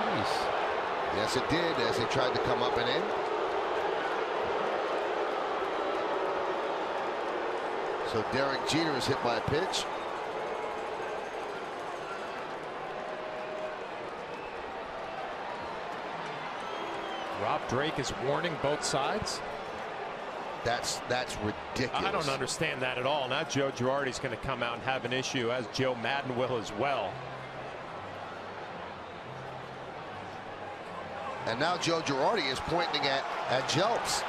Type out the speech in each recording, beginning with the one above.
him? Yes, it did, as he tried to come up and in. So Derek Jeter is hit by a pitch. Rob Drake is warning both sides. That's ridiculous. I don't understand that at all. Now Joe Girardi's going to come out and have an issue, as Joe Madden will as well. And now Joe Girardi is pointing at Phelps.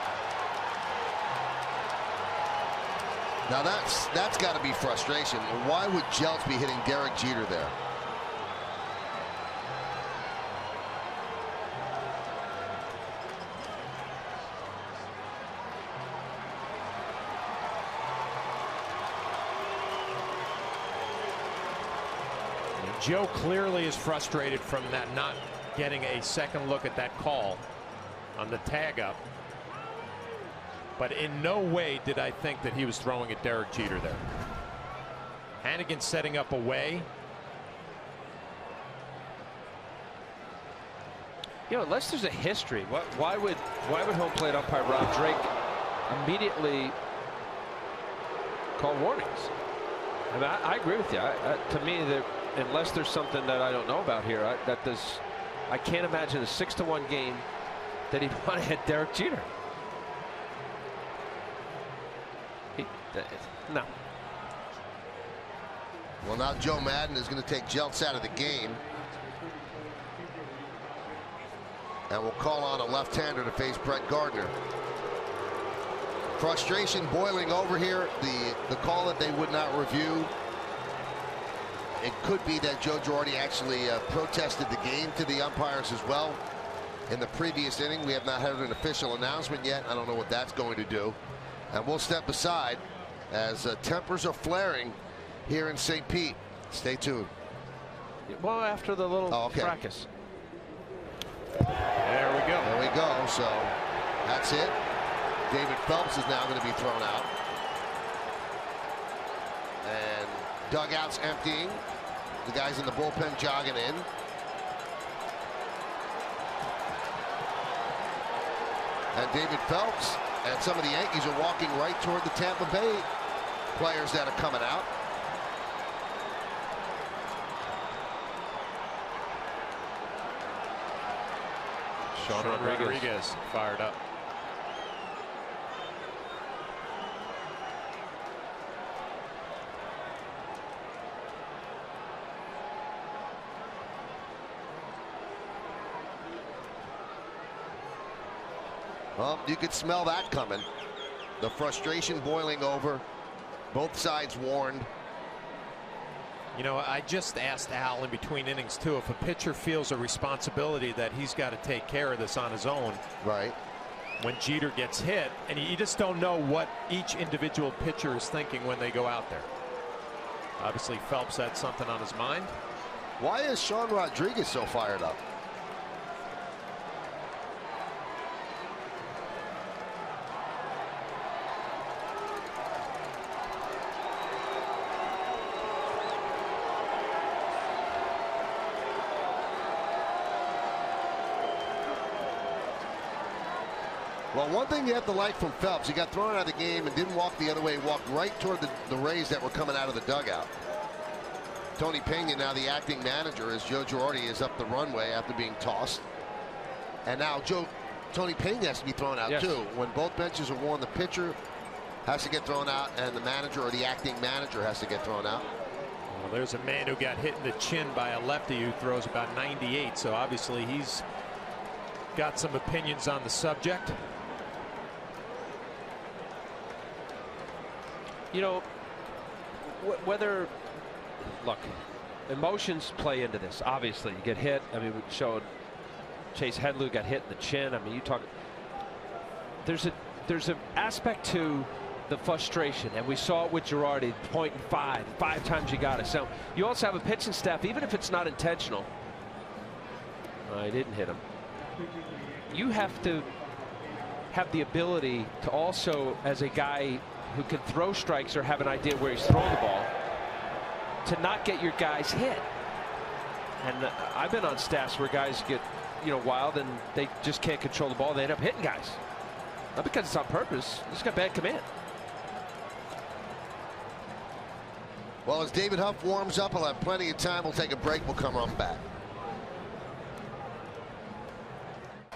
Now that's got to be frustration. Why would Phelps be hitting Derek Jeter there? Joe clearly is frustrated from that, not getting a second look at that call on the tag up. But in no way did I think that he was throwing at Derek Jeter there. Hannigan setting up away. You know, unless there's a history, why would home plate umpire Rob Drake immediately call warnings? I mean, I agree with you. To me, that unless there's something that I don't know about here, I can't imagine a 6-1 game that he'd want to hit Derek Jeter. No. Well, now Joe Madden is going to take Phelps out of the game. And we'll call on a left-hander to face Brett Gardner. Frustration boiling over here. The call that they would not review. It could be that Joe Girardi actually protested the game to the umpires as well. In the previous inning, we have not had an official announcement yet. I don't know what that's going to do. And we'll step aside as tempers are flaring here in St. Pete. Stay tuned. Well, after the little fracas. There we go. There we go. So that's it. David Phelps is now going to be thrown out. And dugouts emptying. The guys in the bullpen jogging in. And David Phelps and some of the Yankees are walking right toward the Tampa Bay players that are coming out. Sean Rodriguez fired up. Well, you could smell that coming. The frustration boiling over. Both sides warned. You know, I just asked Al in between innings too, if a pitcher feels a responsibility that he's got to take care of this on his own. Right. When Jeter gets hit, and you just don't know what each individual pitcher is thinking when they go out there. Obviously, Phelps had something on his mind. Why is Sean Rodriguez so fired up? Well, one thing you have to like from Phelps, he got thrown out of the game and didn't walk the other way. He walked right toward the Rays that were coming out of the dugout. Tony Pena, now the acting manager, as Joe Girardi is up the runway after being tossed. And now Tony Pena has to be thrown out too. When both benches are worn, the pitcher has to get thrown out and the manager or the acting manager has to get thrown out. Well, there's a man who got hit in the chin by a lefty who throws about 98, so obviously he's got some opinions on the subject. You know, whether, look, emotions play into this. Obviously, you get hit. I mean, we showed Chase Headley got hit in the chin. I mean, you talk. There's an aspect to the frustration, and we saw it with Girardi, pointing five times you got it. So you also have a pitching staff, even if it's not intentional. I didn't hit him. You have to have the ability to also, as a guy who can throw strikes or have an idea where he's throwing the ball, to not get your guys hit. And I've been on staffs where guys get, wild and they just can't control the ball. They end up hitting guys. Not because it's on purpose. They just got bad command. Well, as David Huff warms up, he'll have plenty of time. We'll take a break. We'll come on back.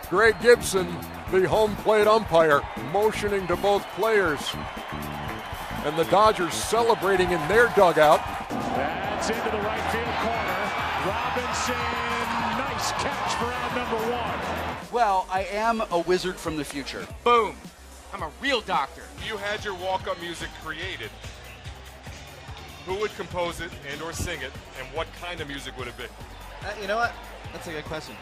Greg Gibson, the home plate umpire, motioning to both players. And the Dodgers celebrating in their dugout. That's into the right field corner. Robinson, nice catch for out number 1. Well, I am a wizard from the future. Boom. I'm a real doctor. If you had your walk-up music created, who would compose it and or sing it, and what kind of music would it be? You know what? That's a good question.